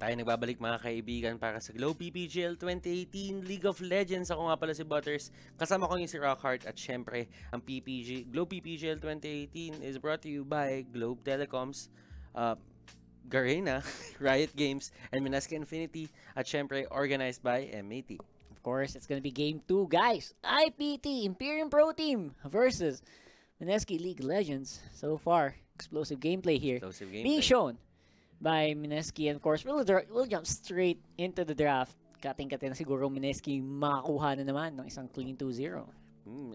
Tayo nagbabalik mga kaibigan para sa Globe PPGL 2018 League of Legends. Ako nga pala si Butters. Kasama ko yung si Rockhart at syempre ang Globe PPGL 2018 is brought to you by Globe Telecoms, Garena, Riot Games, and Mineski Infinity at syempre organized by MAT. Of course, it's gonna be game 2, guys. IPT, Imperium Pro Team versus Mineski League Legends. So far, explosive gameplay here. Being shown by Mineski, and of course, we'll jump straight into the draft. Kating-kating na siguro Mineski makakuha na naman ng isang clean 2-0.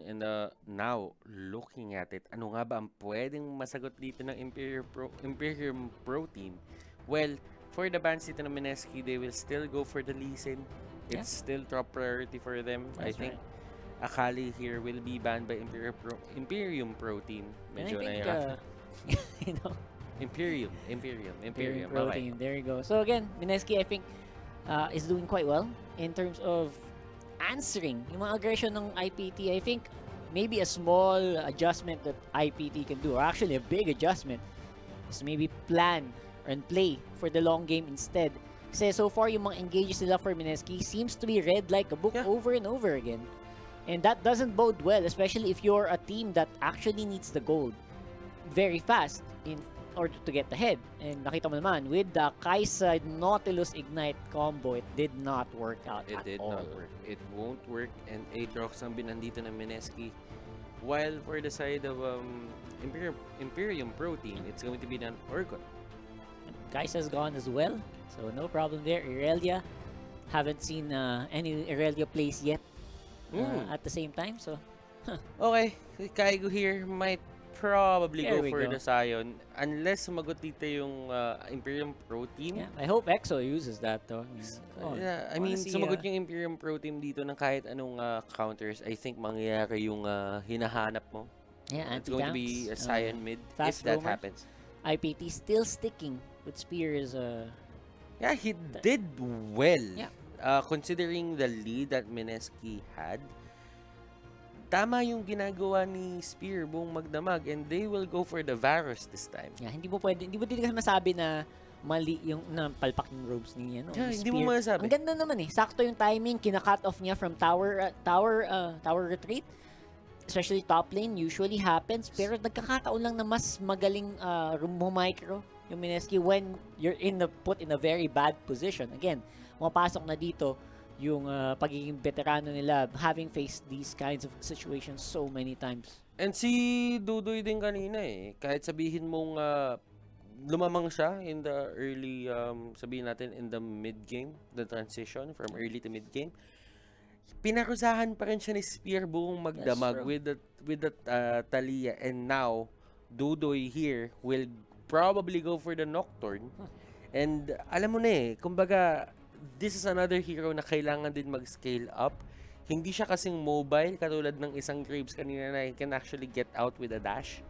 And now, looking at it, ano nga ba ang pwedeng masagot dito ng Imperium Pro Team? Well, for the bans dito ng Mineski, they will still go for the Lee Sin. It's still top priority for them. I think Akali here will be banned by Imperium Pro Team. Medyo na you know, Imperium Pro Team. There you go. So again, Mineski, I think, is doing quite well in terms of answering yung mga aggression ng IPT. I think maybe a small adjustment that IPT can do, or actually a big adjustment, is maybe plan and play for the long game instead. Kasi so far, yung mga engages nila for Mineski seems to be read like a book over and over again. And that doesn't bode well, especially if you're a team that actually needs the gold very fast in order to get ahead. And nakita mo naman, with the Kaisa Nautilus Ignite combo, it did not work out at all. It did not work. It won't work, and Aatrox ang binandito ng Mineski. While for the side of Imperium Pro Team, it's going to be an Orcon. Kaisa's gone as well, so no problem there. Irelia, haven't seen any Irelia plays yet at the same time, so... Okay, Kaigo here might probably go for the Sion unless sumagot dito yung Imperium Pro Team. Yeah, I hope EXO uses that though. Yeah, I mean, sumagot yung Imperium Pro Team dito ng kahit anong counters. I think mangyayari yung hinahanap mo. Yeah, it's going to be a Sion mid if that happens. IPT still sticking with Spears. Yeah, he did well. Yeah. Considering the lead that Mineski had. Tama yung ginagawa ni Spear buong magdamag, and they will go for the Varus this time. Yeah, hindi mo din masabi na mali yung palpak ng robes ni ano. Yeah, hindi mo masabi. Ang ganda naman eh. Sakto yung timing, kina-cut off niya from tower retreat. Especially top lane usually happens, pero nagkakataon lang na mas magaling micro yung Mineski when you're put in a very bad position. Again, mapasok na dito yung pagiging veterano nila, having faced these kinds of situations so many times. And si Dudoy din kanina eh, kahit sabihin mong lumamang siya in the early, sabihin natin in the mid-game, the transition from early to mid-game, pinarusahan pa rin siya ni Spear buong magdamag with the Talia, and now Dudoy here will probably go for the Nocturne. And alam mo na eh, kumbaga, this is another hero na kailangan din mag-scale up. Hindi siya kasing mobile katulad ng isang Graves kanina na he can actually get out with a dash.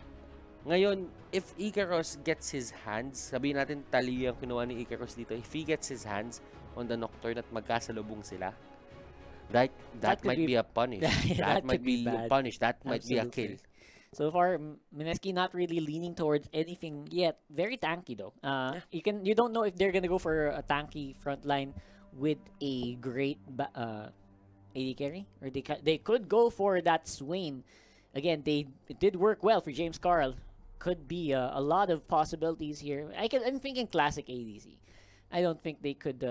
Ngayon, if Icarus gets his hands, sabihin natin Talia ang kinuha ni Icarus dito, if he gets his hands on the Nocturne at magkasalubong sila, that might be a punish. that might be a punish. That might be a kill. So far, Mineski not really leaning towards anything yet. Very tanky though. You don't know if they're gonna go for a tanky front line with a great AD carry, or they could go for that Swain. Again, it did work well for James Carl. Could be a lot of possibilities here. I'm thinking classic ADC. I don't think they could.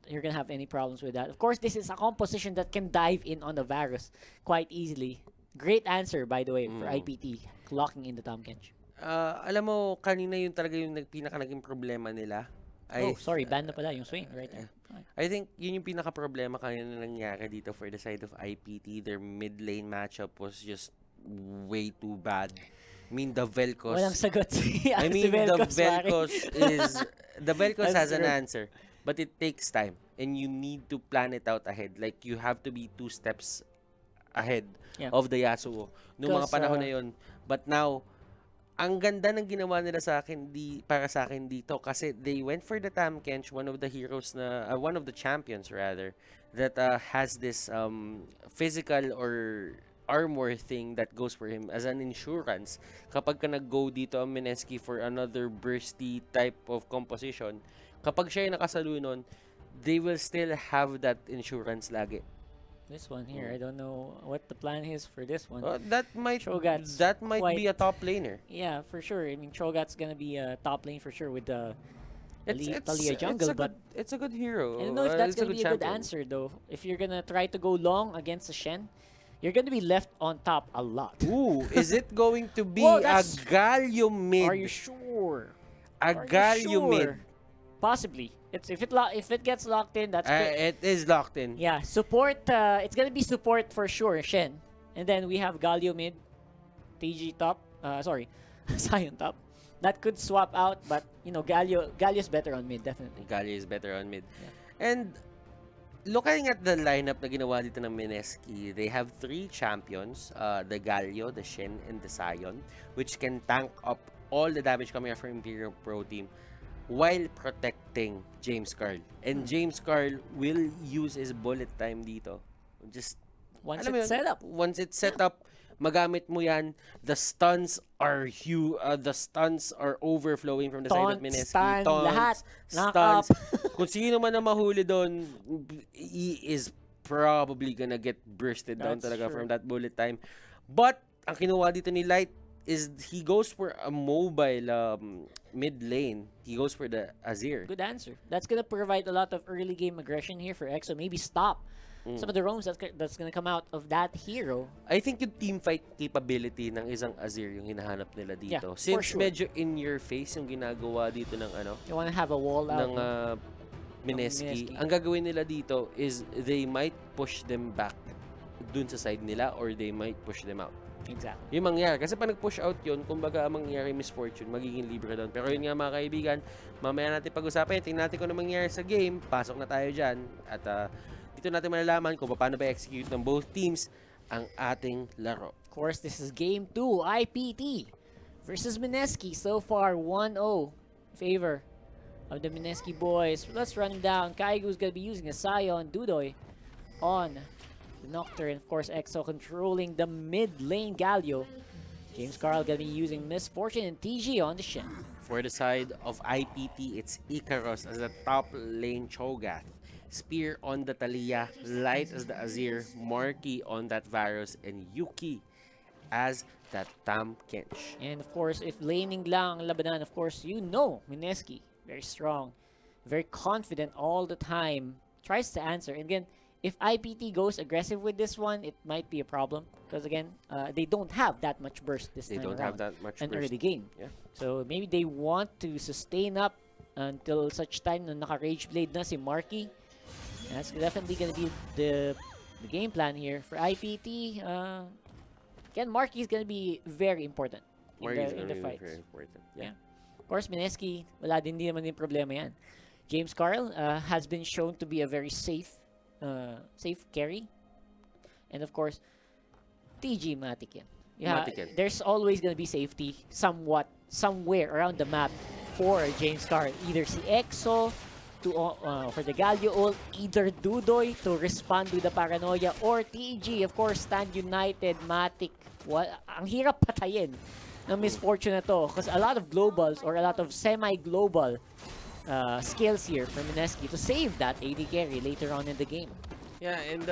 You're gonna have any problems with that. Of course, this is a composition that can dive in on the Varus quite easily. Great answer, by the way, for IPT, locking in the Tom Kench. Alam mo, kanina yun talaga yung naging problema nila. Ban na pala yung Swain, right? I think yun yung pinaka-problema kanina nangyari dito for the side of IPT. Their mid-lane matchup was just way too bad. I mean, the Vel'Koz... Walang sagot I mean, the Vel'Koz is... The Vel'Koz has an answer, but it takes time. And you need to plan it out ahead. Like, you have to be 2 steps ahead of the Yasuo noong mga panahon na yun. But now, ang ganda ng ginawa nila para sa akin dito kasi they went for the Tahm Kench, one of the heroes one of the champions rather, that has this physical or armor thing that goes for him as an insurance. Kapag ka nag-go dito ang Mineski for another bursty type of composition, kapag siya ay nakasalo nun, they will still have that insurance lagi. This one here, I don't know what the plan is for this one. That might be a top laner. Yeah, for sure. I mean, Cho'Gath's gonna be a top lane for sure with the Talia it's jungle, but it's a good hero. I don't know if that's gonna be a good answer though. If you're gonna try to go long against a Shen, you're gonna be left on top a lot. Ooh, is it going to be a Galio mid? Are you sure? A Galio mid? Possibly. If it gets locked in, that's good. It is locked in. Yeah, support. It's gonna be support for sure, Shen. And then we have Galio mid, TG top. Sorry, Sion top. That could swap out, but you know, Galio's better on mid, definitely. Galio is better on mid. Yeah. And looking at the lineup na ginawa dito ng Mineski, they have 3 champions, the Galio, the Shen, and the Sion, which can tank up all the damage coming out from Imperial Pro Team while protecting James Carl. And James Carl will use his bullet time dito. Just once it's set up. Once it's set up, magamit mo yan. The stuns are overflowing from the side of Mineski. Lahat. Stuns. Kung sino man ang mahuli doon, he is probably gonna get bursted down talaga from that bullet time. But ang kinuha dito ni Light is he goes for a mobile mid lane. He goes for the Azir. Good answer. That's gonna provide a lot of early game aggression here for EXO. Maybe stop some of the roams that's gonna come out of that hero. I think yung team fight capability ng isang Azir yung hinahanap nila dito. Yeah, Since medyo in your face yung ginagawa dito ng you wanna have a wall out ng Mineski. Ang gagawin nila dito is they might push them back dun sa side nila or they might push them out. Exactly. Yung mangyari. Kasi pag nag-push out yun, kumbaga mangyari misfortune, magiging libre doon. Pero yun nga mga kaibigan, mamaya natin pag-usapan. Tingnan natin kung ano mangyari sa game. Pasok na tayo dyan. At dito natin malalaman kung paano ba execute ng both teams ang ating laro. Of course, this is game 2, IPT versus Mineski. So far, 1-0 favor of the Mineski boys. Let's run down. Kaigu's gonna be using a Sion, Dudoy on the Nocturne. Of course, EXO controlling the mid lane Galio. James Carl gonna be using Misfortune and TG on the Shen. For the side of IPT, it's Icarus as the top lane Cho'Gath. Spear on the Talia, Light as the Azir, Marky on that Varus, and Yuki as that Tam Kench. And of course, if laning lang ang labanan, of course, you know Mineski, very strong, very confident all the time, tries to answer. And again, if IPT goes aggressive with this one, it might be a problem. Because again, they don't have that much burst this time around. They don't have that much an burst. Early game. Yeah. So maybe they want to sustain up until such time na naka-Rage Blade na si Marky. That's definitely going to be the game plan here. For IPT, again, Marky is going to be very important in the fights. Very important. Yeah. Of course, Mineski, wala din naman yung problema yan. James Carl has been shown to be a very safe carry. And of course, TG Matic yan. Yeah, there's always gonna be safety somewhere around the map for James Carl. Either si EXO for the Galio ult, either Dudoy to respond to the paranoia, or TG, of course, stand united, Matic. Ang hirap patayin ng Misfortune na to because a lot of globals or a lot of semi-global skills here from Mineski to save that AD carry later on in the game. Yeah, and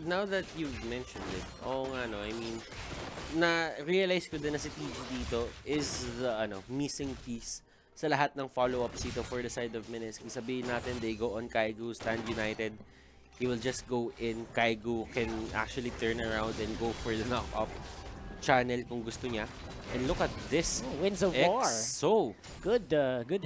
now that you've mentioned it, I mean, na-realize ko din na si TG dito is the missing piece sa lahat ng follow-ups dito for the side of Mineski. Sabihin natin, they go on Kaigu, stand united. He will just go in. Kaigu can actually turn around and go for the knock-up channel kung gusto niya. And look at this. Wins of war. So good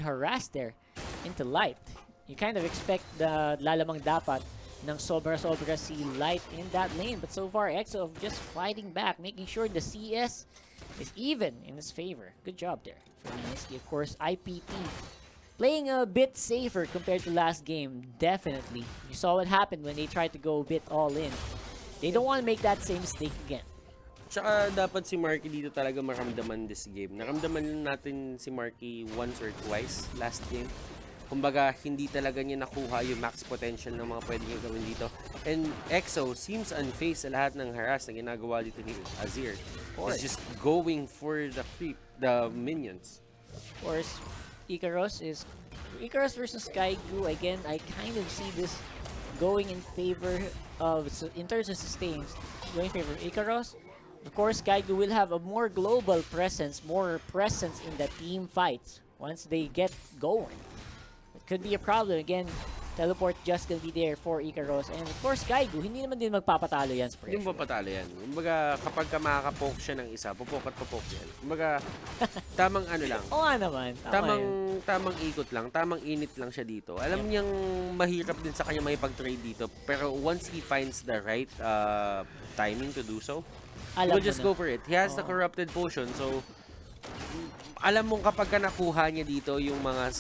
harass there into Light. You kind of expect the lalamang dapat ng sobra-sobra si Light in that lane. But so far, EXO just fighting back, making sure the CS is even in his favor. Good job there for Mineski. Of course, IPT playing a bit safer compared to last game. Definitely. You saw what happened when they tried to go a bit all in. They don't want to make that same mistake again. Tsaka dapat si Marky dito talaga maramdaman this game. Naramdaman natin si Marky once or twice last game. Kumbaga, hindi talaga niya nakuha yung max potential ng mga pwede niya gawin dito. And EXO seems unfazed sa lahat ng harass na ginagawa dito ni Azir. He's just going for the creep, the minions. Of course, Icarus versus Skygu. Again, I kind of see this going in favor of, in terms of sustains, going in favor of Icarus. Of course, Skygu will have a more global presence, more presence in the team fights once they get going. It could be a problem. Again, teleport just gonna be there for Icarus. And of course, Skygu, hindi naman din magpapatalo yan sa pressure. Hindi magpapatalo yan. Kumbaga, kapag ka makakapoke siya ng isa, pupok at pupok yan. Kumbaga, tamang ano lang. Oo nga naman. Tamang ikot lang, tamang init lang siya dito. Alam niyang mahirap din sa kanya makipag-trade dito. Pero once he finds the right timing to do so, he will just go for it. He has the corrupted potion, so alam mong kapag ka nakuha niya dito yung mga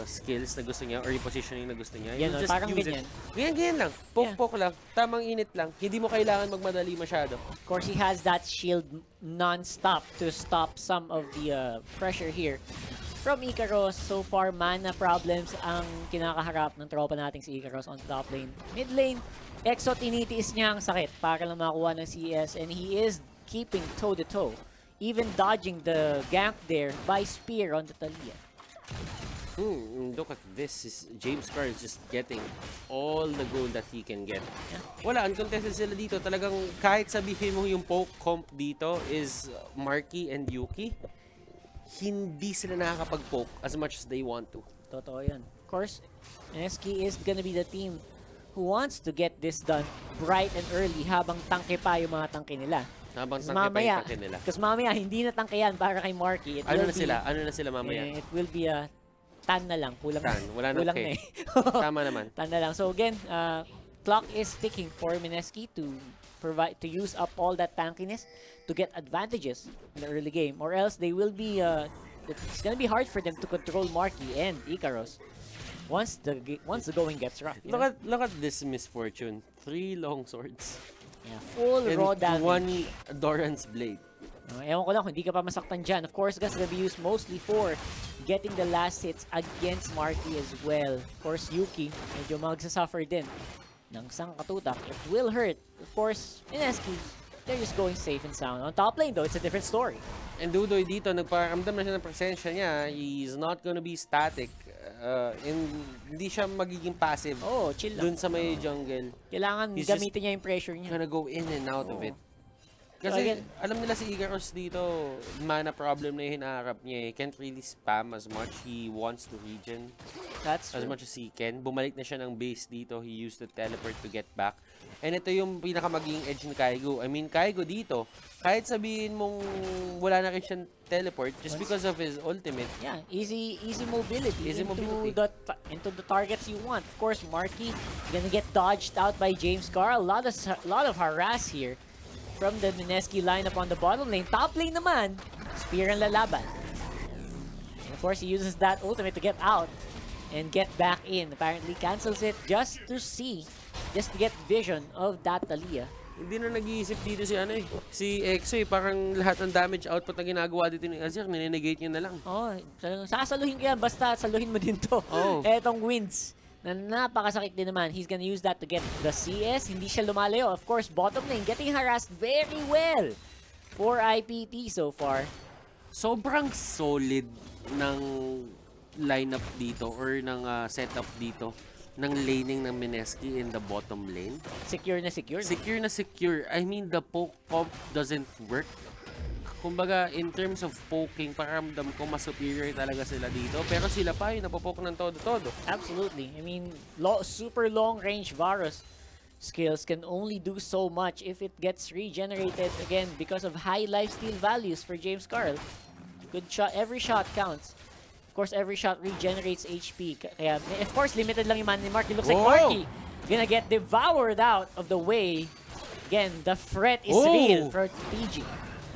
skills na gusto niya or yung positioning na gusto niya, yan, just parang use ganyan. Ganyan lang. Poke lang. Tamang init lang. Hindi mo kailangan magmadali masyado. Of course, he has that shield non-stop to stop some of the pressure here. From Icarus, so far, mana problems ang kinakaharap ng tropa nating si Icarus on top lane. Mid lane, EXO tinitiis niya ang sakit para lang makuha ng CS, and he is keeping toe-to-toe. Even dodging the gank there by spear on the Thalia. Look at this. James Carr is just getting all the gold that he can get. Yeah. Wala, uncontested sila dito. Talagang kahit sabihin mo yung poke comp dito is Marky and Yuki, hindi sila nakakapag-poke as much as they want to. Totoo yan. Of course, Mineski is gonna be the team who wants to get this done bright and early habang tangke pa yung mga tangke nila. Habang tangke pa yung tangke nila. Kasi mamaya, hindi na tangke yan para kay Marky. Ano na sila mamaya? It will be a tan na lang. Kulang tan. Wala na eh. Tama naman. Tan na lang. So again, clock is ticking for Mineski to use up all that tankiness to get advantages in the early game. Or else they will be, it's gonna be hard for them to control Marky and Icarus once the going gets rough. Look at this misfortune. 3 long swords. Yeah, full and raw damage. 1 Doran's blade. Ewan ko lang kung hindi ka pa masaktan dyan. Of course, that's gonna be used mostly for getting the last hits against Marky as well. Of course, Yuki, medyo magsasuffer din ng sangkatutak. It will hurt. Of course, Mineski, they're just going safe and sound. On top lane though, it's a different story. And Dudoy dito, nagparamdam na siya ng presensya niya. He's not gonna be static. And hindi siya magiging passive. Chill lang. Dun sa may jungle. Kailangan gamitin niya yung pressure niya. Gonna go in and out of it. Kasi alam nila si Icarus dito, mana problem na yung hinaharap niya. He can't really spam as much. He wants to regen as much as he can. Bumalik na siya ng base dito. He used the teleport to get back. And ito yung pinakamagiging edge ni Kaigo. I mean, Kaigo dito, kahit sabihin mong wala na rin siyang teleport just because of his ultimate. Yeah, easy mobility. Into the targets you want. Of course, Marky gonna get dodged out by James Carr. A lot of harass here from the Mineski lineup on the bottom lane. Top lane naman, spear ang lalaban. And of course, he uses that ultimate to get out and get back in. Apparently, cancels it just to get vision of that Thalia. Hindi na nag-iisip dito si EXO parang lahat ng damage output na ginagawa dito ni Azir, ninenegate niya na lang. Sasaluhin ka yan, basta saluhin mo din to. Etong wins na napakasakit din naman. He's gonna use that to get the CS. Hindi siya lumalayo. Of course, bottom lane getting harassed very well for IPT so far. Sobrang solid ng lineup dito or ng setup dito ng laning ng Mineski in the bottom lane. Secure na secure. Secure na secure. I mean, the poke comp doesn't work. Kumbaga, in terms of poking, pakiramdam ko mas superior talaga sila dito. Pero sila pa yung napopoke ng todo-todo. Absolutely. I mean, super long range Varus skills can only do so much if it gets regenerated again because of high lifesteal values for James Carl. Good shot. Every shot counts. Of course, every shot regenerates HP. Kaya, of course, limited lang yung mana ni Marky. Looks like Marky gonna get devoured out of the way. Again, the threat is real for PG.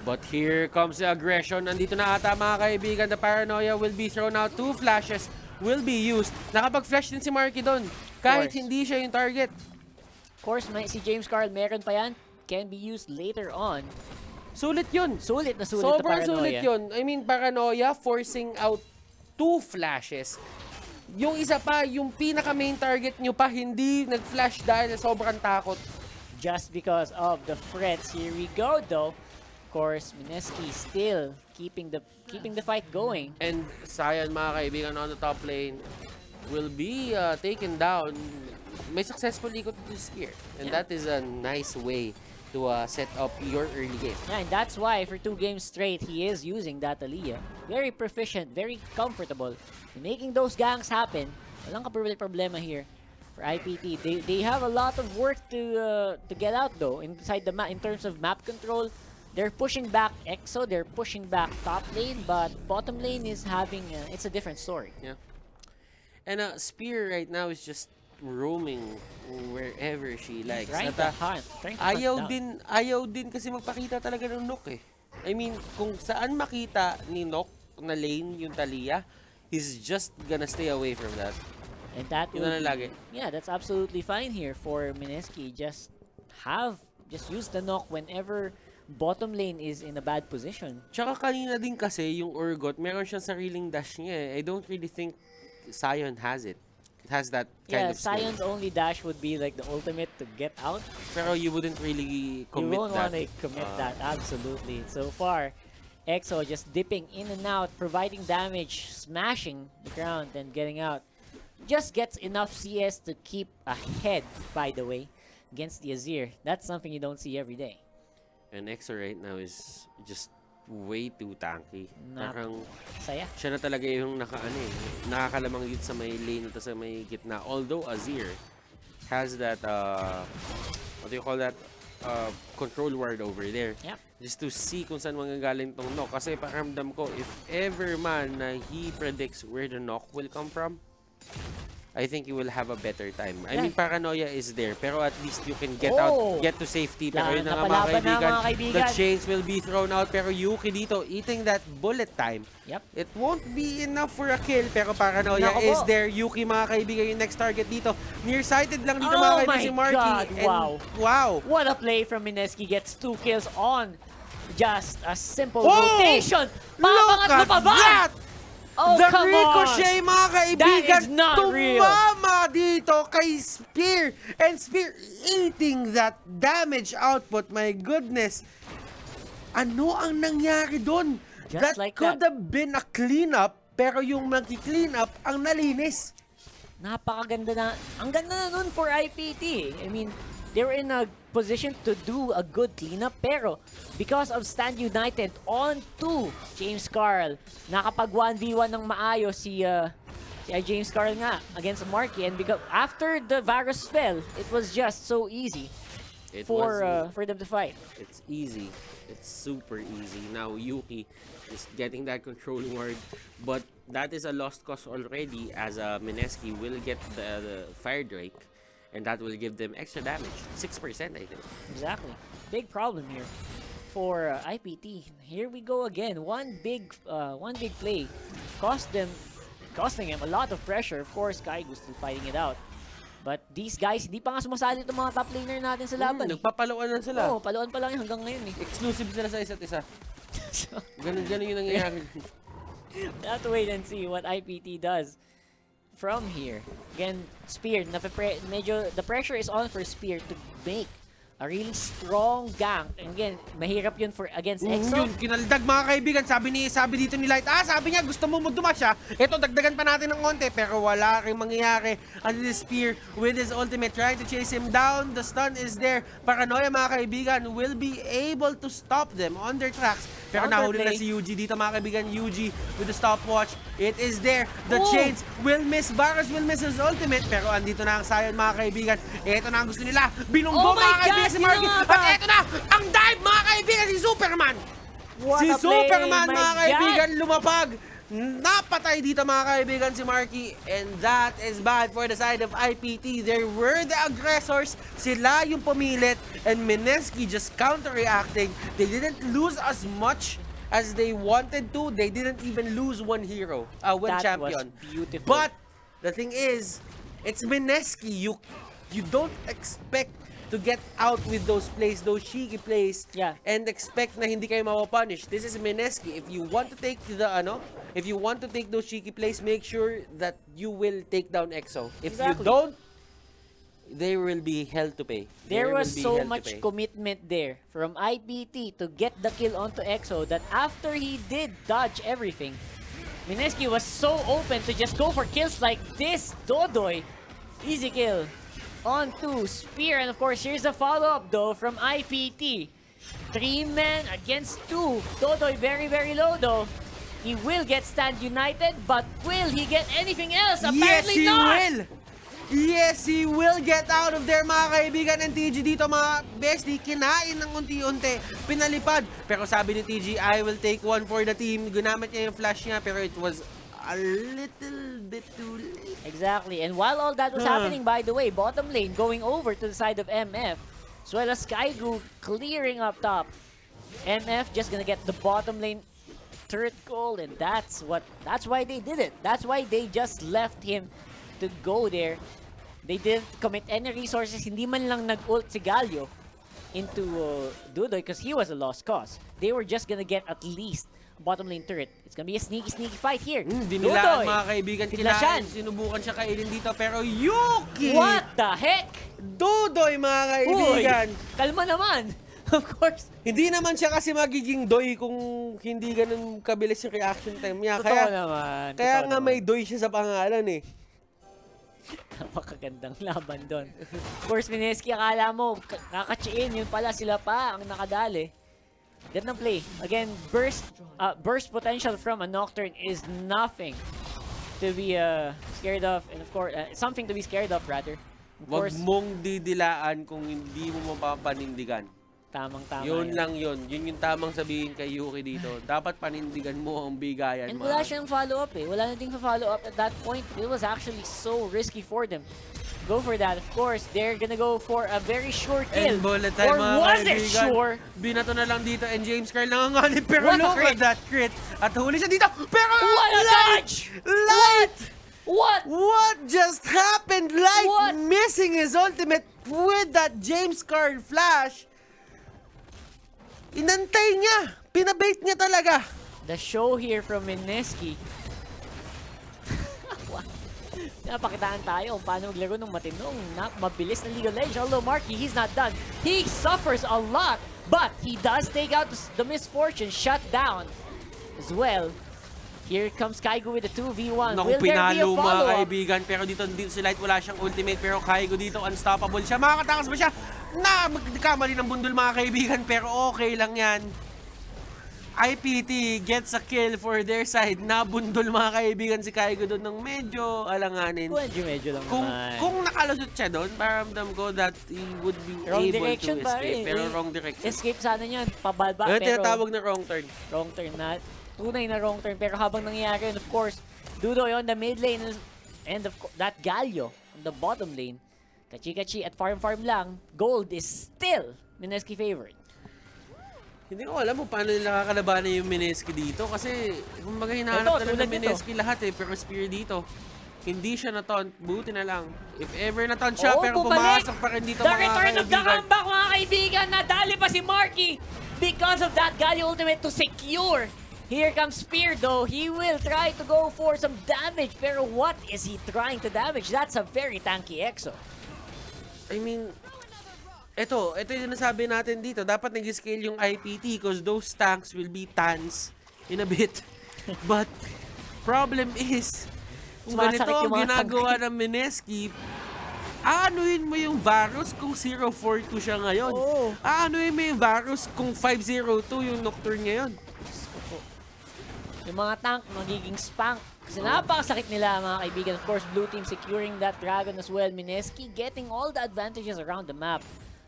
But here comes the aggression. Nandito na ata mga kaibigan. The paranoia will be thrown out. 2 flashes will be used. Nakapag-flash din si Marky doon. Kahit hindi siya yung target. Of course, si James Carl, meron pa yan. Can be used later on. Sulit yun. Sulit na Sobrang sulit yun. I mean, paranoia forcing out 2 flashes Yung isa pa, yung pinaka-main target nyo pa, hindi nag-flash dahil sobrang takot. Just because of the frets. Here we go, though. Of course, Mineski still keeping the fight going. And Sion, mga kaibigan, on the top lane, will be taken down. May successful ikot to the spear. And that is a nice way to set up your early game. Yeah, and that's why for 2 games straight, he is using that Aliyah. Very proficient, very comfortable in making those ganks happen. Walang problema here for IPT. They have a lot of work to get out though inside the map in terms of map control. They're pushing back EXO, they're pushing back top lane, but bottom lane is having it's a different story. Yeah. And Spear right now is just roaming wherever she likes. Ayaw din kasi magpakita talaga ng Nook eh. I mean, kung saan makita ni Nook na lane yung Talia, he's just gonna stay away from that. And that yun na lagi. Yeah, that's absolutely fine here for Mineski. Just use the Nook whenever bottom lane is in a bad position. Tsaka kanina din kasi yung Urgot, meron siyang sariling dash niya eh. I don't really think Sion has it. It has that kind of skill. Sion's only dash would be like the ultimate to get out. Pero you wouldn't really commit that. You won't want to commit that, absolutely. So far, EXO just dipping in and out, providing damage, smashing the ground, and getting out. Just gets enough CS to keep ahead, by the way, against the Azir. That's something you don't see every day. And EXO right now is just way too tanky. Parang saya. Siya na talaga yung nakakalamang yun sa may lane at sa may gitna. Although Azir has that, what do you call that? Control ward over there. Yep. Just to see kung saan manggagaling tong knock. Kasi pakiramdam ko, if ever man na he predicts where the knock will come from, I think you will have a better time. I mean, paranoia is there, pero at least you can get out, get to safety. Pero yun na nga mga kaibigan, the chains will be thrown out. Pero Yuki dito, eating that bullet time. Yep. It won't be enough for a kill, pero paranoia is there. Yuki, mga kaibigan, yung next target dito. Nearsighted lang dito, mga kaibigan, si Marky. God, wow. Wow. What a play from Mineski. Gets 2 kills on just a simple rotation. Look at that! Oh, the ricochet, mga kaibigan, tumama dito kay Spear. And Spear eating that damage output. My goodness. Ano ang nangyari doon? That could have been a cleanup, pero yung mag-clean up ang nalinis. Napakaganda na. Ang ganda na nun for IPT. I mean, they were in a position to do a good cleanup, pero because of Stand United on to James Carl, nakapag 1v1 ng maayos si James Carl nga against Marky, and because after the Varus fell, it was just so easy for them to fight. It's easy. It's super easy. Now Yuki is getting that control ward, but that is a lost cause already, as Mineski will get the Fire Drake. And that will give them extra damage. 6%, I think. Exactly. Big problem here for IPT. Here we go again. One big play costing him a lot of pressure. Of course, Kaigo's still fighting it out. But these guys, hindi pa nga sumasali itong mga top laner natin sa laban. Nagpapaluan na sila. Oo, paluan pa lang hanggang ngayon eh. Exclusive sila sa isa't isa. Ganun yung nangyayari. We'll have to wait and see what IPT does from here. Again, Spear, medyo the pressure is on for Spear to make a really strong gank. And again, mahirap yun for against EXO. Yun, kinaldag mga kaibigan. Sabi dito ni Light, sabi niya gusto mo duma siya. Ito, dagdagan pa natin ng konti. Pero wala rin mangyayari. And this Spear with his ultimate trying to chase him down. The stun is there. Paranoia mga kaibigan will be able to stop them on their tracks. Pero nahuli na si Yuji dito mga kaibigan. Yuji with the stopwatch. It is there. The chains will miss. Varus will miss his ultimate. Pero andito na ang Sion mga kaibigan. Ito na ang gusto nila. Binunggo mga kaibigan si Marky. At ito na ang dive mga kaibigan, si Superman. Si Superman mga kaibigan lumapag. Napatay dito mga kaibigan si Marky. And that is bad for the side of IPT. There were the aggressors. Sila yung pumilit. And Mineski just counter-reacting. They didn't lose as much as they wanted to. They didn't even lose one hero. One champion. Was beautiful. But the thing is, it's Mineski. You don't expect to get out with those plays, those cheeky plays, Yeah. and expect na hindi kayo mapapunish. This is Mineski. If you want to take if you want to take those cheeky plays, make sure that you will take down EXO. If you don't, there will be hell to pay. There was so much commitment there from IPT to get the kill onto EXO that after he did dodge everything, Mineski was so open to just go for kills like this. Dodoy, easy kill onto Spear, and of course here's the follow-up though from IPT. 3 men against 2. Dodoy very low though. He will get stand united, but will he get anything else? Apparently not! Yes, he will get out of there, mga kaibigan. And TG dito, mga bestie, kinain ng unti-unti, pinalipad. Pero sabi ni TG, I will take one for the team. Gunamit niya yung flash niya, pero it was a little bit too late. Exactly. And while all that was happening, by the way, bottom lane going over to the side of MF, as well as Skygu clearing up top. MF just gonna get the bottom lane turret goal, and that's why they did it. That's why they just left him to go there. They didn't commit any resources. Hindi man lang nag-ult si Galio into Dodoy because he was a lost cause. They were just gonna get at least bottom lane turret. It's gonna be a sneaky fight here. Dinilaan, mga kaibigan. Sinubukan siya kainin dito, pero Yuki! What the heck? Dodoy, mga kaibigan! Uy, kalma naman! Of course. Hindi naman siya kasi magiging doy kung hindi ganun kabilis yung reaction time niya. Kaya nga may doy siya sa pangalan eh. Napakagandang laban doon. Of course, Mineski, akala mo, kakachiin, yun pala sila pa ang nakadali. Gandang play. Again, burst potential from a Nocturne is nothing to be scared of, and of course, something to be scared of rather. Wag mong didilaan kung hindi mo mapapanindigan. Tamang-tama. Yun lang yun. Yun yung tamang sabihin kay Yuki dito. Dapat panindigan mo ang bigayan. And wala siyang follow-up eh. Wala nating follow-up at that point. It was actually so risky for them. Go for that. Of course, they're gonna go for a very sure kill. And bullet time, or was it sure? Binato na lang dito and James Carl nanganganib. Pero look at that crit. At huli siya dito. Pero what a dodge! Light! What just happened? Light missing his ultimate with that James Carl flash. Inantay niya! Pinabait niya talaga! The show here from Mineski. Napakitaan tayo kung paano maglaro ng matinong, mabilis na League of Legends. Although Marky, he's not done. He suffers a lot, but he does take out the misfortune, shut down as well. Here comes Kaigo with a 2v1. Naku, pinalo mga kaibigan. Pero dito si Light wala siyang ultimate. Pero Kaigo dito unstoppable siya. Makakatakas ba siya? Magkamali ng bundol mga kaibigan. Pero okay lang yan. IPT gets a kill for their side. Nabundol mga kaibigan si Kaigo doon ng medyo alanganin. Medyo lang naman. Kung nakalusot siya doon, paramdam ko that he would be able to escape. Pero wrong direction. Escape sana niyan. Pabalba. Pero tinatawag na wrong turn. Wrong turn na. Tunay na wrong turn, pero habang nangyayari, and of course, Dodoy on the mid lane, and of course, that Galio on the bottom lane, kachi-kachi at farm lang, gold is still Mineski favorite. Hindi ko alam kung paano nila kakalabanan yung Mineski dito, kasi kung mga hinahanap na ng Mineski lahat eh, pero Spear dito, hindi siya na-taunt, buti na lang. If ever na-taunt siya, pero pumasok pa rin dito mga kaibigan. The return of the comeback mga kaibigan, nadali pa si Marky because of that Galio ultimate to secure. Here comes Spear though. He will try to go for some damage. Pero what is he trying to damage? That's a very tanky EXO. I mean, ito yung nasabi natin dito. Dapat nag-scale yung IPT because those tanks will be tans in a bit. But, problem is, kung ganito ang ginagawa ng Mineski, aanuhin mo yung Varus kung 0-4-2 siya ngayon. Aanuhin mo yung Varus kung 5-0-2 yung Nocturne ngayon. Yung mga tank magiging spank. Kasi napakasakit nila mga kaibigan. Of course, blue team securing that dragon as well. Mineski getting all the advantages around the map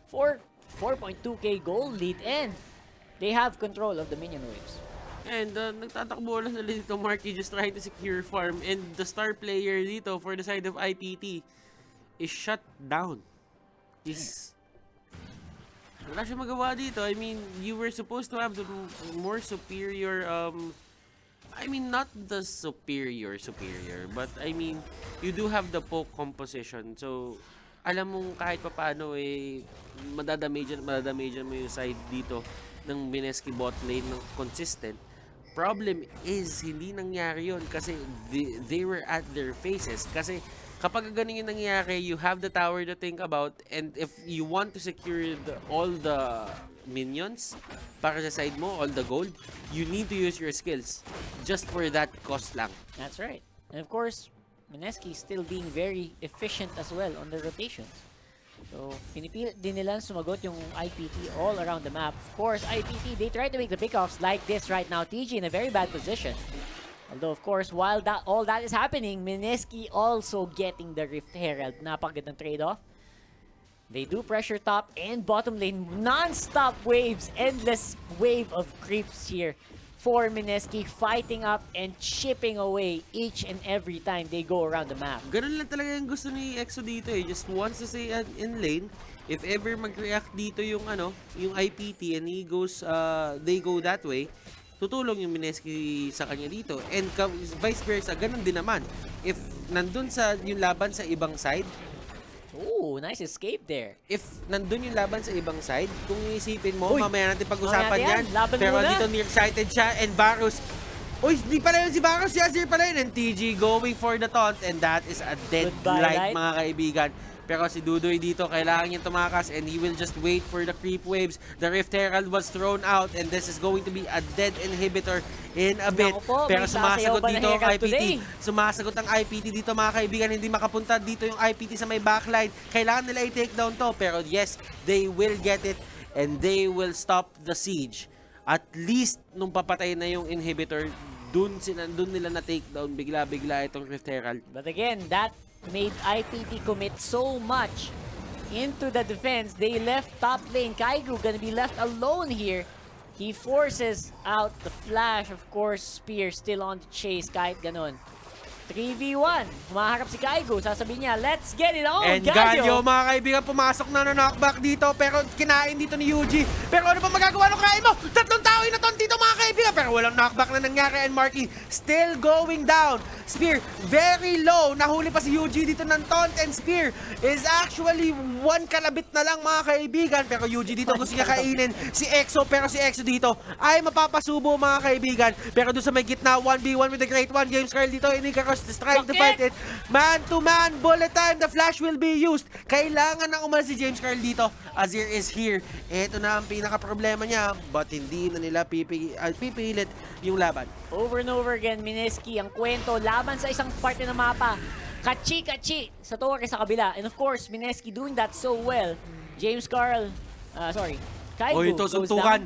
for 4.2k gold lead, and they have control of the minion waves. And nagtatakbo lang sila dito, Marky, just trying to secure farm. And the star player dito for the side of IPT is shut down. Wala siya magawa dito. I mean, you were supposed to have the more superior I mean, not the superior, but I mean, you do have the poke composition. So, alam mong kahit papaano madadamage mo yung side dito ng Mineski bot lane ng consistent. Problem is, hindi nangyari yun kasi they were at their faces. Kasi kapag ganun yung nangyari, you have the tower to think about, and if you want to secure all the minions para sa side mo, all the gold, you need to use your skills just for that cost lang. That's right. And of course, Mineski still being very efficient as well on the rotations. So, pinipilit din nila sumagot yung IPT all around the map. Of course, IPT, they try to make the pickoffs like this right now. TG in a very bad position. Although, of course, while all that is happening, Mineski also getting the Rift Herald. Napakagandang trade-off. They do pressure top and bottom lane. Non-stop waves. Endless wave of creeps here for Mineski, fighting up and chipping away each and every time they go around the map. Ganun lang talaga yung gusto ni EXO dito eh. Just wants to stay in lane. If ever mag-react dito yung yung IPT and they go that way, tutulong yung Mineski sa kanya dito. And vice versa, ganun din naman. If nandun yung laban sa ibang side, ooh, nice escape there. if nandun yung laban sa ibang side, kung iisipin mo, mamaya natin pag-usapan yan. Pero muna. dito nearsighted siya and Varus. Uy, di pala yun si Varus, si Azir pala yun. And TG going for the taunt and that is a dead light, mga kaibigan. Pero si Dudoy dito, kailangan niya tumakas and he will just wait for the creep waves. The Rift Herald was thrown out and this is going to be a dead inhibitor in a bit. Pero sumasagot dito ang IPT. Sumasagot ang IPT dito, mga kaibigan. Hindi makapunta dito yung IPT sa may backline. Kailangan nila i-take down to. Pero yes, they will get it and they will stop the siege. At least nung papatay na yung inhibitor, dun nila na-take down bigla-bigla itong Rift Herald. But again, that made IPT commit so much into the defense. They left top lane. Kaigu gonna be left alone here. He forces out the flash. Of course, Spear still on the chase kahit ganon. 3v1. Humaharap si Kaigu. Sasabihin niya, let's get it on, and Galio, mga kaibigan, pumasok na knockback dito. Pero kinain dito ni Yuji. Pero ano pa magagawa ng kain mo? Tatlong tao na ton dito, mga kaibigan. Pero walang knockback na nangyari. And Marky still going down. Spear, very low. Nahuli pa si Yuji dito ng taunt. And Spear is actually one kalabit na lang, mga kaibigan. Pero Yuji dito gusto niya kainin si EXO. Pero si EXO dito ay mapapasubo, mga kaibigan. Pero doon sa may gitna, 1v1 with the Great One. James Carl dito, Inicaros is trying to fight it. Man to man, bullet time. The flash will be used. Kailangan na umalis si James Carl dito. Azir is here. Ito na ang pinaka-problema niya. But hindi na nila pipilit yung laban. Over and over again, Mineski, ang kwento, laban sa isang parte ng mapa. Kachi-kachi sa torre sa kabila. And of course, Mineski doing that so well. James Carl, Kaigu ito, suntukan.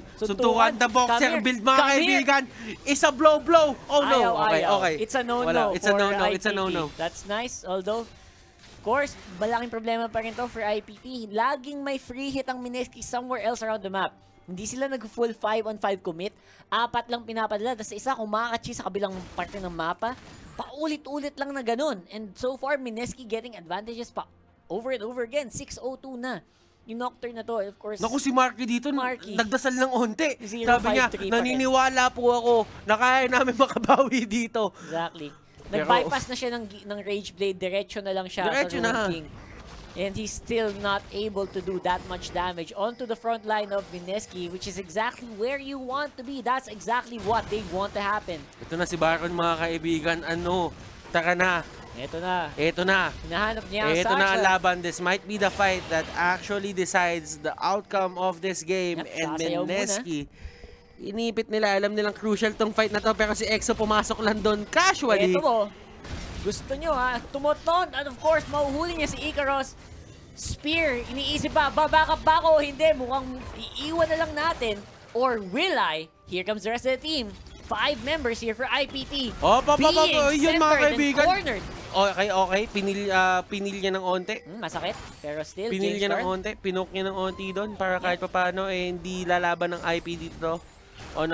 The boxer build, mga kaibigan. Is a blow. Oh no. Okay. It's a no-no. It's a no-no. That's nice. Although, of course, malaking problema pa rin to for IPT. Laging may free hit ang Mineski somewhere else around the map. Hindi sila nag-full 5-on-5 commit. 4 lang pinapadala. Tapos isa, kung makakachi sa kabilang parte ng mapa, paulit-ulit lang na ganun. And so far, Mineski getting advantages pa over and over again. 6-0-2 na. Yung Nocturne na to, of course. Naku, si Marky dito, nagdasal ng onte. 0, Sabi niya, naniniwala po ako na kaya namin makabawi dito. Exactly. Nag-bypass na siya ng Rage Blade. Diretso na lang siya sa Ruin King. And he's still not able to do that much damage onto the front line of Mineski, which is exactly where you want to be. That's exactly what they want to happen. Ito na si Baron, mga kaibigan. Tara na. Ito na. Hinahanap niya ang Ito na ang laban. This might be the fight that actually decides the outcome of this game. And Mineski, inipit nila. Alam nilang crucial tong fight na to. Pero si EXO pumasok lang doon casually. Ito mo. Gusto nyo tumuton. And of course, mahuhuli niya si Icaros. Spear, iniisip pa, babackup ba ako? Hindi, mukhang iiwan na lang natin. Or will I? Here comes the rest of the team. 5 members here for IPT. Yun, mga kaibigan. Okay. Pinil niya ng onte. Masakit, pero still, Pinil niya ng onte. Pinok niya ng onte doon para kahit paano hindi lalaban ng IPT dito on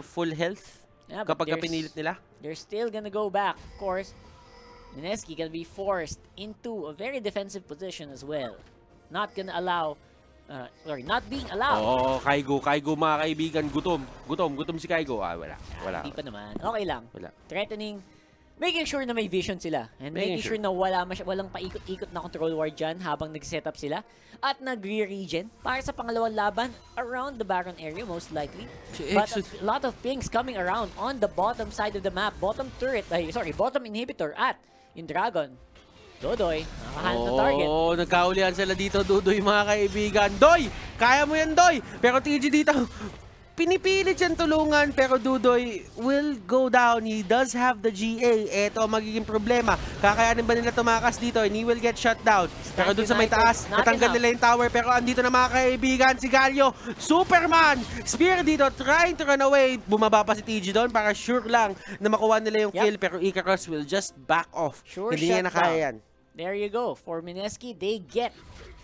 full health kapag pinilit nila. They're still gonna go back, of course. Mineski gonna be forced into a very defensive position as well. Not gonna allow, not being allowed. Kaigo, mga kaibigan, gutom si Kaigo. Wala. Hindi pa naman. Okay lang. Wala. Threatening making sure na may vision sila and making sure na walang paikot-ikot na control ward dyan habang nag-setup sila at nag-re-regen para sa pangalawang laban around the Baron area most likely. But a lot of pings coming around on the bottom side of the map, bottom inhibitor at yung Dragon. Dodoy, nakahanap ng target. Nagkaulian sila dito, Dodoy mga kaibigan. Doy! Kaya mo yan, Doy! Pero TG dito, pinipilit siyang tulungan, pero Dudoy will go down. He does have the GA. Ito ang magiging problema. Kakayanin ba nila tumakas dito? And he will get shut down. Pero dun sa may taas, natanggal nila yung tower. Pero andito na mga kaibigan, si Galio, Superman! Spear dito, trying to run away. Bumaba pa si TG doon para sure lang na makuha nila yung kill. Pero Icarus will just back off. Hindi niya nakaya yan. There you go. For Mineski, they get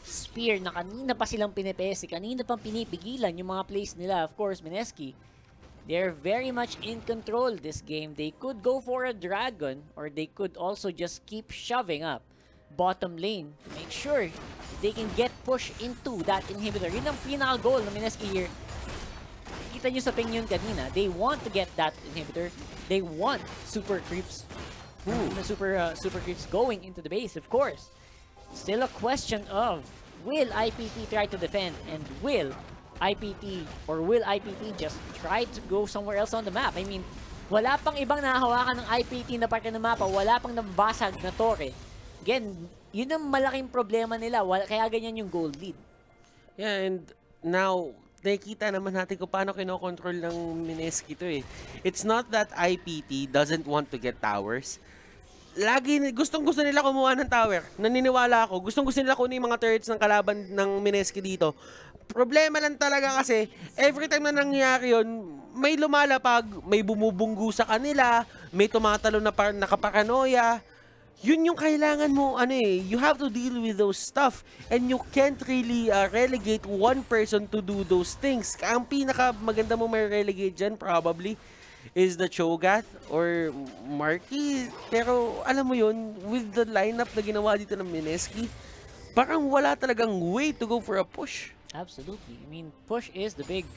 Spear na kanina pa silang pinipesi, kanina pang pinipigilan yung mga plays nila. Of course, Mineski, they're very much in control this game. They could go for a Dragon or they could also just keep shoving up bottom lane to make sure they can get pushed into that inhibitor. Yun ang pinaka-goal ng Mineski here. Kita nyo sa ping yun kanina. They want to get that inhibitor. They want super creeps. Super creeps going into the base, of course. Still a question of, will IPT try to defend and will IPT just try to go somewhere else on the map? I mean, wala pang ibang nahahawakan ng IPT na parte ng mapa, wala pang nabasag na torre. Again, yun ang malaking problema nila, kaya ganyan yung gold lead. Yeah, and now, nakikita naman natin kung paano kinokontrol ng Mineski to eh. It's not that IPT doesn't want to get towers. Gustong-gusto nila kumuha ng tower. Naniniwala ako. Gustong-gusto nila kunin yung mga turrets ng kalaban ng Mineski dito. Problema lang talaga kasi, every time na nangyayari yun, may lumalapag, may bumubunggu sa kanila, may tumatalo na nakaparanoia. Yun yung kailangan mo, you have to deal with those stuff. And you can't really relegate one person to do those things. Ang pinaka maganda mo may relegate dyan, probably, is the Cho'Gath or Marky. Pero alam mo yun, with the lineup na ginawa dito ng Mineski, parang wala talagang way to go for a push. Absolutely. I mean, push is the big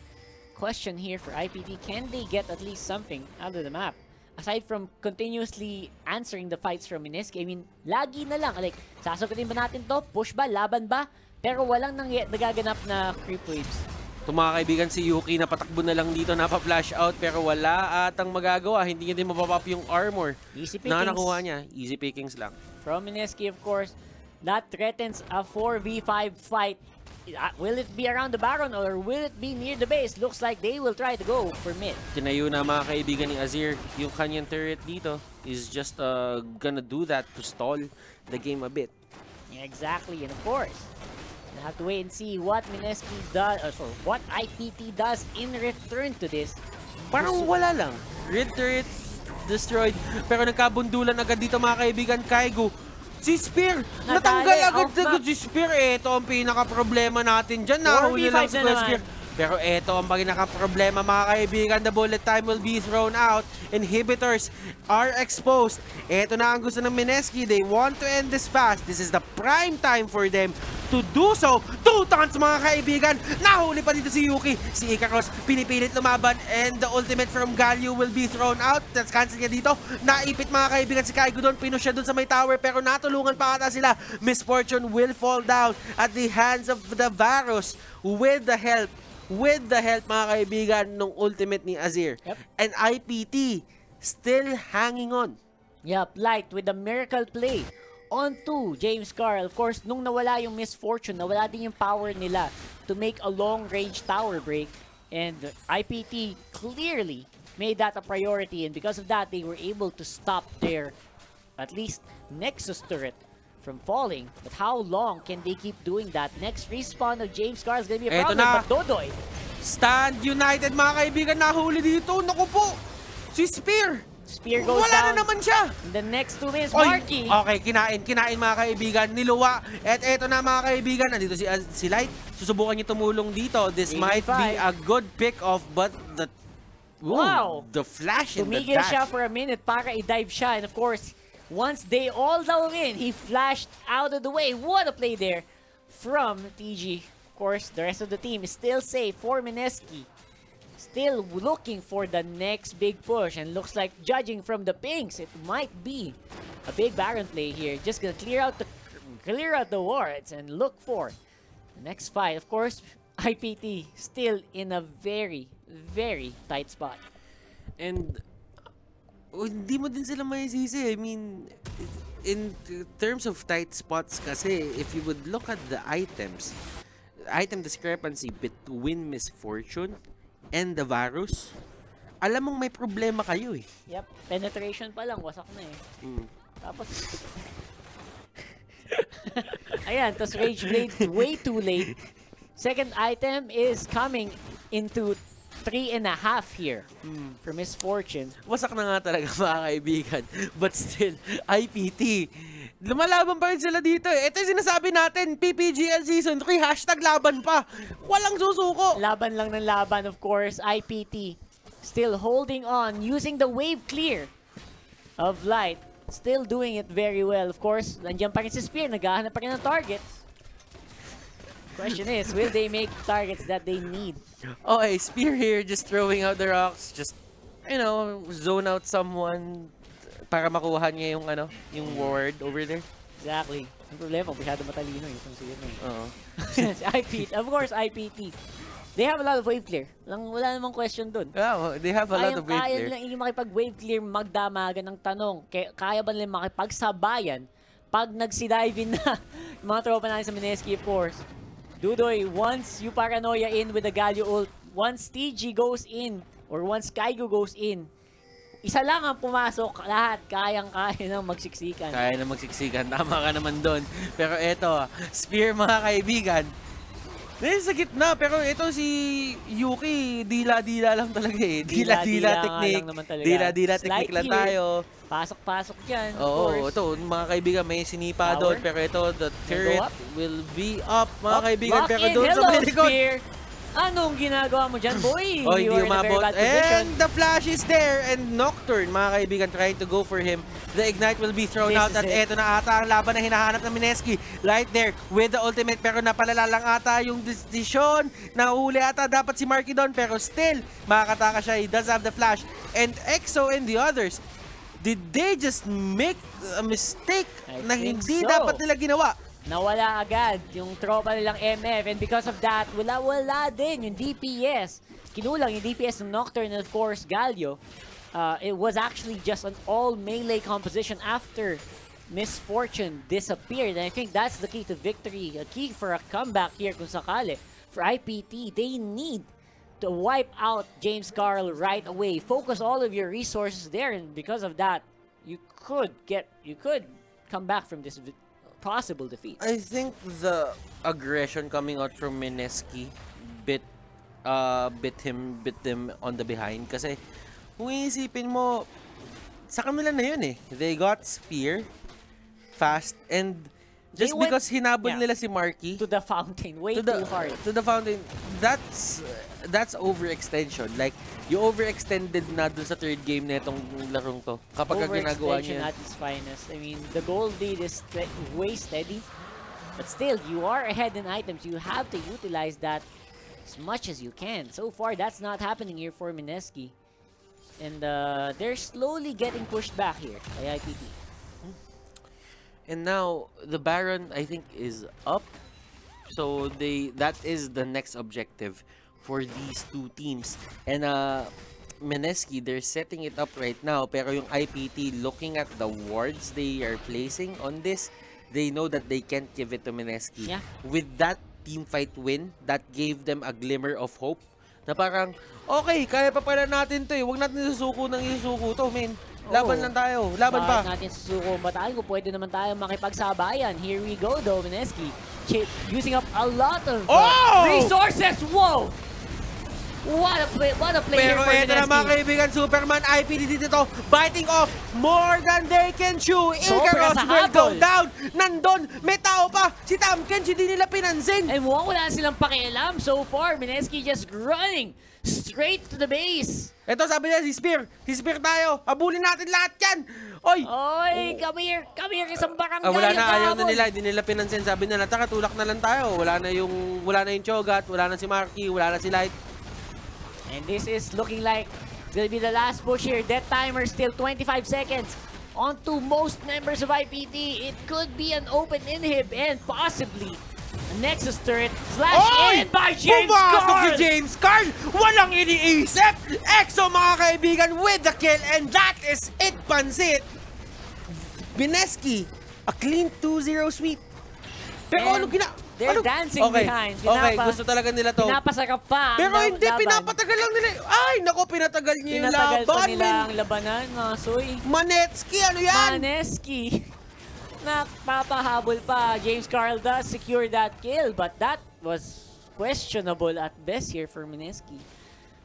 question here for IPT. Can they get at least something out of the map? Aside from continuously answering the fights from Mineski, I mean, lagi na lang. Like, sasagutin ba natin to? Push ba? Laban ba? Pero walang nagaganap na creep waves. Ito mga kaibigan, si Yuki napatakbo na lang dito, napa-flash out, pero wala atang magagawa. Hindi niya din mapapop yung armor na nakuha niya. Easy pickings lang. From Mineski, of course, that threatens a 4v5 fight. Will it be around the Baron or will it be near the base? Looks like they will try to go for mid. Tinayo na mga kaibigan ni Azir. Yung kanyang turret dito is just gonna do that to stall the game a bit. Yeah, exactly, and of course, we'll have to wait and see what Mineski does, what IPT does in return to this. Parang wala lang. Red turret destroyed. Pero nagkabundulan agad dito mga kaibigan. Kaigo. Si Spear! Natanggal agad si Spear. Ito ang pinaka-problema natin dyan. Nahuli lang si Spear. Pero ito ang pinaka-problema mga kaibigan. The bullet time will be thrown out. Inhibitors are exposed. Ito na ang gusto ng Mineski. They want to end this fast. This is the prime time for them to do so. 2 tons mga kaibigan. Nahuli pa dito si Yuki. Si Icarus pinipilit lumaban. And the ultimate from Galio will be thrown out. That's cancel niya dito. Naipit mga kaibigan si Kaigo doon. Pinush siya doon sa may tower. Pero natulungan pa ata sila. Misfortune will fall down at the hands of the Varus with the help mga kaibigan nung ultimate ni Azir. Yep. And IPT still hanging on. Yep, Light with the miracle play onto James Carl. Of course, nung nawala yung Misfortune, nawala din yung power nila to make a long-range tower break. And IPT clearly made that a priority. And because of that, they were able to stop their, at least, Nexus turret from falling. But how long can they keep doing that? Next respawn of James Carl is gonna be a problem. But Dodoy, Stand United mga kaibigan, nahuli dito. Naku po, si Spear goes wala down. na naman siya. In the next 2 minutes, Marky. Okay, kinain mga kaibigan. Niluwa. At eto na mga kaibigan, nandito si Light. Susubukan niya tumulong dito. This might be a good pick-off, but the flash in the dash. Tumigil siya for a minute para i-dive siya. And of course, once they all down in, he flashed out of the way. What a play there from TG. Of course, the rest of the team is still safe for Mineski. still looking for the next big push, and looks like, judging from the pinks, it might be a big Baron play here. Just gonna clear out the wards and look for the next fight. Of course, IPT still in a very, very tight spot. And hindi mo din sila maisisi. I mean, in terms of tight spots kasi, if you would look at the items, item discrepancy between Misfortune and the Varus, alam mong may problema kayo eh. Yep, penetration pa lang, wasak na eh. Tapos, ayan, tapos Rage Blade way too late. Second item is coming into 3.5 here for Misfortune. Wasak na nga talaga mga kaibigan. But still, IPT, lumalaban pa rin sila dito eh. Ito yung sinasabi natin, PPGL Season 3, hashtag laban pa. Walang susuko. Laban lang ng laban, of course. IPT still holding on, using the wave clear of Light. Still doing it very well. Of course, nandiyan pa rin si Spear, naghahanap pa rin ng targets. Question is, will they make targets that they need? Okay, Spear here, just throwing out the rocks, just, you know, zone out someone para makuha niya yung, yung ward over there. Exactly. Ang problema, masyado matalino yung sige na Oo. IPT, of course, IPT. They have a lot of wave clear. Wala namang question dun. Yeah, they have a lot of wave Kaya clear. nilang yung makipag-wave clear, magdamagan ng tanong. Kaya ba nila makipagsabayan pag nagsidive na mga tropa natin sa Mineski, of course. Dudoy, once you paranoia in with the Galio ult, once TG goes in, or once Kaigo goes in, isa lang ang pumasok, lahat kayang-kaya nang magsiksikan. Kaya na magsiksikan, tama ka naman doon. Pero eto, Spear mga kaibigan, sa gitna, pero ito si Yuki, dila-dila lang talaga eh. Dila-dila technique. Dila-dila technique lang tayo. Pasok-pasok dyan. Oo, ito, mga kaibigan, may sinipa doon. Pero ito, the turret will be up, mga kaibigan. Pero doon sa may likod. Anong ginagawa mo dyan, boy? Oh, hindi umabot. And the flash is there. And Nocturne, mga kaibigan, trying to go for him. The Ignite will be thrown out. At eto na ata ang laban na hinahanap ng Mineski. Right there with the ultimate. Pero napalala lang ata yung desisyon. Nahuli ata dapat si Marky doon. Pero still, makakataka siya. He does have the flash. And EXO and the others, did they just make a mistake na hindi dapat nila ginawa? Nawala agad yung tropa nilang MF, and because of that, wala din yung DPS. Kinulang yung DPS ng Nocturne and of course Galio. It was actually just an all melee composition after Misfortune disappeared, and I think that's the key to victory, a key for a comeback here kung sakali. For IPT, they need to wipe out James Carl right away. Focus all of your resources there, and because of that, you could come back from this possible defeat. I think the aggression coming out from Mineski bit them on the behind kasi kung iisipin mo sa kanila na yun eh. They got Spear fast and just because hinabol nila si Marky to the fountain way too hard. To the fountain, that's overextension. Like, you overextended na dun sa third game na itong larong to. Kapag ginagawa niya. Overextension at its finest. I mean, the gold lead is way steady. But still, you are ahead in items. You have to utilize that as much as you can. So far, that's not happening here for Mineski. And they're slowly getting pushed back here by IPT. And now, the Baron, I think, is up. So, that is the next objective for these two teams. And Mineski, they're setting it up right now. Pero yung IPT, looking at the wards they are placing on this, they know that they can't give it to Mineski. Yeah. With that team fight win, that gave them a glimmer of hope. Na parang, okay, kaya pa pala natin to eh. Huwag natin isusuko ng isusuko to, men. Laban lang tayo. Laban pa. Bakit natin susuko bataan ko? Pwede naman tayo makipagsabayan. Here we go though, Mineski. Using up a lot of resources. Whoa! What a play here for Mineski. Pero ito na mga kaibigan, Superman, IPT dito, biting off more than they can chew. Ilgaros will go down. Nandun, may tao pa. Si Tamkens, hindi nila pinansin. And mukhang wala silang pakialam so far. Mineski just running straight to the base. Ito sabi niya, si Spear tayo. Habulin natin lahat yan. Oy, come here, isang barangay. Wala na, ayaw na nila, hindi nila pinansin. Sabi nila, taka, tulak na lang tayo. Wala na yung Chogat, wala na si Marky, wala na si Light. And this is looking like it's gonna be the last push here. Death timer still 25 seconds. On to most members of IPT. It could be an open inhib and possibly a Nexus turret. Slash in by James Pumasok Carl! si James Carl! Walang iniisip! Exo mga kaibigan with the kill, and that is it, Pansit! Mineski, a clean 2-0 sweep. Pero ano They're dancing behind. Okay, gusto talaga nila to. Pinapasarap pa. Pero hindi, pinapatagal lang nila. Ay, nako, pinatagal niya yung laban. Pinatagal pa nila ang labanan, mga soy. Mineski, ano yan? Mineski. Nagpapahabol pa. James Carl does secure that kill, but that was questionable at best here for Mineski.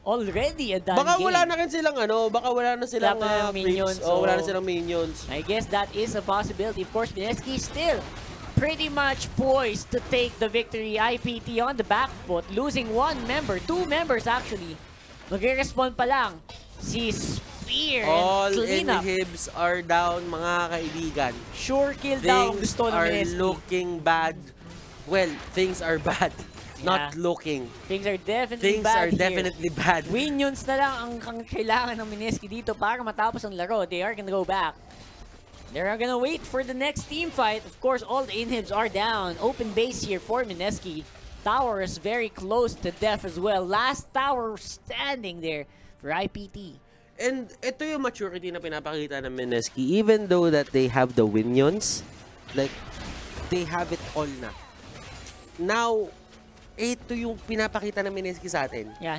Already a done Baka game. wala na rin silang baka wala na silang minions. wala na silang minions. I guess that is a possibility. Of course, Mineski still pretty much poised to take the victory. IPT on the back foot, losing two members actually. Magre-respond pa lang si Spear. All and cleanup. inhibs are down, mga kaibigan. Sure kill daw ang Things gusto ng are Mineski. looking bad. Well, things are bad. Not looking. Things are definitely Things bad are definitely bad. Minions na lang ang kailangan ng Mineski dito para matapos ang laro. They are gonna go back. They're gonna wait for the next team fight. Of course, all the inhibs are down. Open base here for Mineski. Tower is very close to death as well. Last tower standing there for IPT. And ito yung maturity na pinapakita ng Mineski. Even though that they have the minions, like, they have it all na. Now, ito yung pinapakita ng Mineski sa atin. Yeah,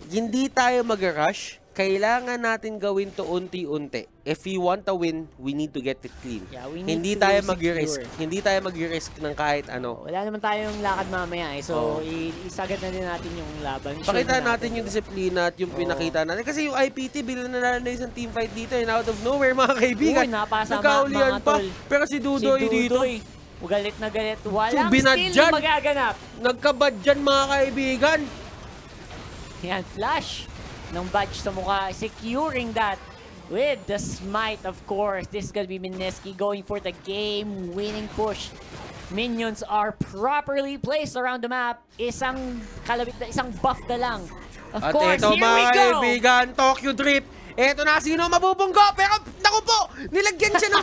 Hindi tayo mag-rush. Kailangan natin gawin to unti-unti. If we want to win, we need to get it clean. Yeah, we need Hindi to tayo secure. mag-risk. Hindi tayo mag-risk ng kahit ano. Wala naman tayong lakad mamaya eh. So, isagad na din natin yung laban. Pakita natin yung disiplina at yung pinakita natin. Kasi yung IPT, bilang nanalo na isang team fight dito and out of nowhere, mga kaibigan. Uy, napasama nagkaulian mga pa. tol. Pero si Dudoy dito. Galit na galit. Walang binadyan. skill magaganap. Nagkabadyan, mga kaibigan. Yan, flash ng badge sa mukha. Securing that with the smite, of course. This is gonna be Mineski going for the game-winning push. Minions are properly placed around the map. Isang kalabit na, isang buff na lang. Of course, ito, here we mga go! kaibigan, Tokyo Drip. Eto na, sino mabubunggo? Pero, naku po, nilagyan siya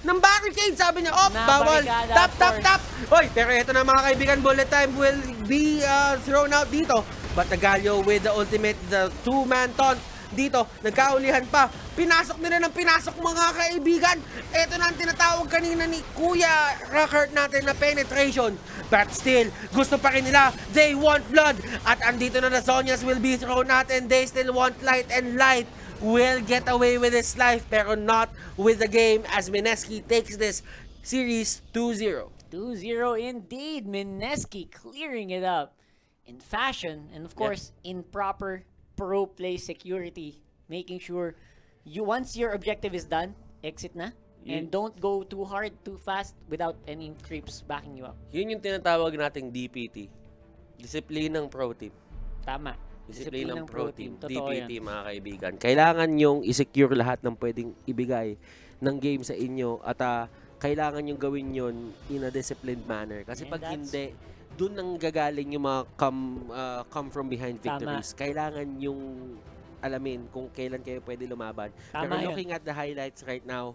ng barricade. Sabi niya, bawal. Tap. Oy, pero eto na, mga kaibigan, bullet time will be thrown out dito. But Nagalio with the ultimate, the two-man taunt dito, nagkaulihan pa. Pinasok nila ng pinasok, mga kaibigan. Ito na ang tinatawag kanina ni Kuya Rockert natin na penetration. But still, gusto pa rin nila. They want blood. At andito na Zonias will be thrown natin. They still want light, and light will get away with his life, pero not with the game as Mineski takes this series 2-0. 2-0 indeed. Mineski clearing it up in fashion, and of course, in proper pro play security, making sure once your objective is done, exit na, and don't go too hard, too fast, without any creeps backing you up. Yun yung tinatawag nating DPT. Discipline ng pro team. Tama. Discipline ng pro team. DPT, yan. mga kaibigan. Kailangan yung i-secure lahat ng pwedeng ibigay ng game sa inyo, at kailangan yung gawin yun in a disciplined manner. Kasi And pag hindi, dun nang gagaling yung mga come from behind victories. Kailangan yung alamin kung kailan kayo pwede lumaban. Pero looking at the highlights right now,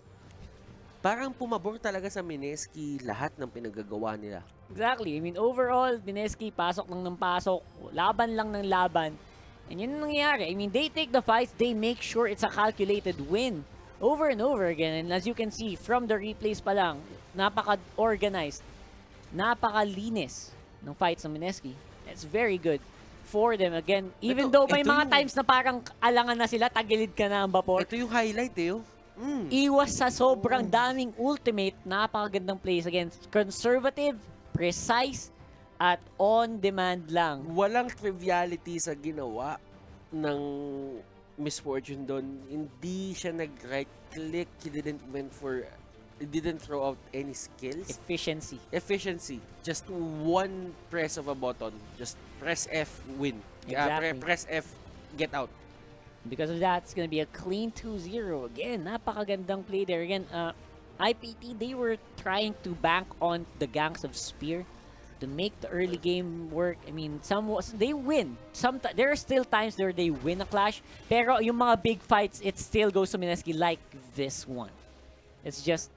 parang pumabor talaga sa Mineski lahat ng pinagagawa nila. Exactly. I mean, overall, Mineski pasok ng pasok, laban lang ng laban. And yun ang nangyayari. I mean, they take the fights, they make sure it's a calculated win over and over again. And as you can see, from the replays pa lang, napaka-organized, napaka-linis ng fights ng Mineski. It's very good for them. Again, even though may mga times na parang alangan na sila, tagilid ka na ang vapor. Ito yung highlight Iwas sa sobrang daming ultimate, napakagandang plays. Again, conservative, precise, at on-demand lang. Walang triviality sa ginawa ng Miss Fortune doon. Hindi siya nag-right click. He didn't throw out any skills. Efficiency. Just one press of a button. Just press F, win. Exactly. Press F, get out. Because of that, it's going to be a clean 2-0. Again, napakagandang play there. Again, IPT, they were trying to bank on the ganks of Spear. to make the early game work. I mean, they win. There are still times where they win a clash, pero yung mga big fights, it still goes to Mineski like this one. It's just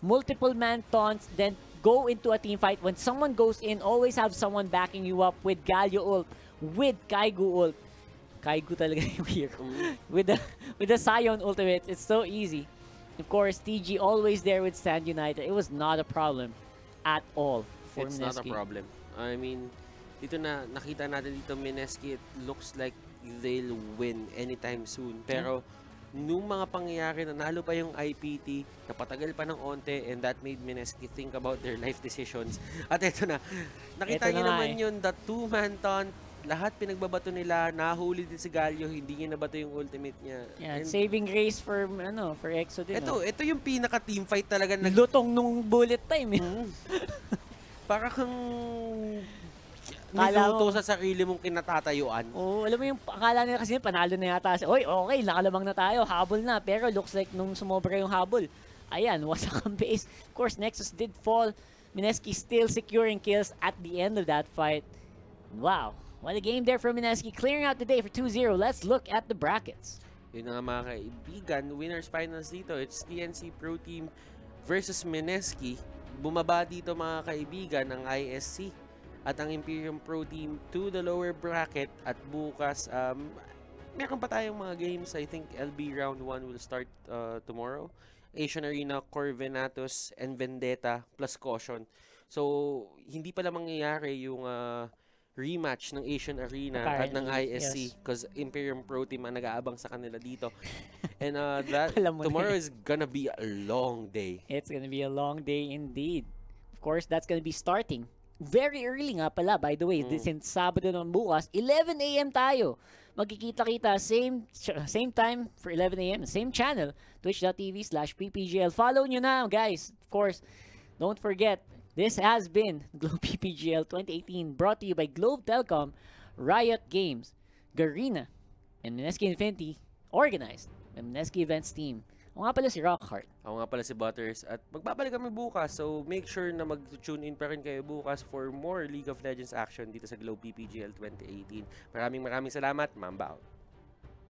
multiple man taunts, then go into a team fight. When someone goes in, always have someone backing you up with Galio ult, with Kaigu ult. Kaigu talaga yung hero. with the Sion ultimate, it's so easy. Of course, TG always there with Stand United. It was not a problem at all for It's Mineski. not a problem. I mean, dito na nakita natin dito Mineski, it looks like they'll win anytime soon. Pero nung mga pangyayari na nalo pa yung IPT, napatagal pa ng onte, and that made Mineski think about their life decisions. At eto na, nakita niyo naman yun, the two-man taunt, lahat pinagbabato nila, nahuli din si Galio, hindi niya nabato yung ultimate niya. Yeah, saving grace for EXO din. Ito yung pinaka team fight talaga. Lutong nung bullet time. Para kang niluto sa sarili mong kinatatayuan. Alam mo yung akala nila kasi panalo na yata. Oy, okay, nakalamang na tayo, habol na. Pero looks like nung sumobra yung habol, ayan, wasak ang base. Of course, Nexus did fall. Mineski still securing kills at the end of that fight. Wow. What a game there from Mineski, clearing out the day for 2-0. Let's look at the brackets. Yun nga mga kaibigan, winners finals dito. It's TNC Pro Team versus Mineski. Bumaba dito mga kaibigan ang ISC at ang Imperium Pro Team to the lower bracket. At bukas, meron pa tayong mga games. I think LB Round 1 will start tomorrow. Asian Arena, Corvenatos, and Vendetta plus Caution. So, hindi pala mangyayari yung rematch ng Asian Arena at ng ISC because Imperium Pro Team ang nag-aabang sa kanila dito. And tomorrow is gonna be a long day. It's gonna be a long day indeed. Of course, that's gonna be starting very early nga pala, by the way. Since Sabado ng bukas, 11 AM tayo. Magkikita-kita, same time for 11 AM, same channel, twitch.tv/PPGL. Follow nyo na, guys. Of course, don't forget, this has been Globe PPGL 2018, brought to you by Globe Telecom, Riot Games, Garena, and Mineski Infinity, organized by Mineski Events Team. Ako nga pala si Rockhart. Ako nga pala si Butters. At magbabalik kami bukas, so make sure na mag-tune in pa rin kayo bukas for more League of Legends action dito sa Globe PPGL 2018. Maraming salamat. Mamba out.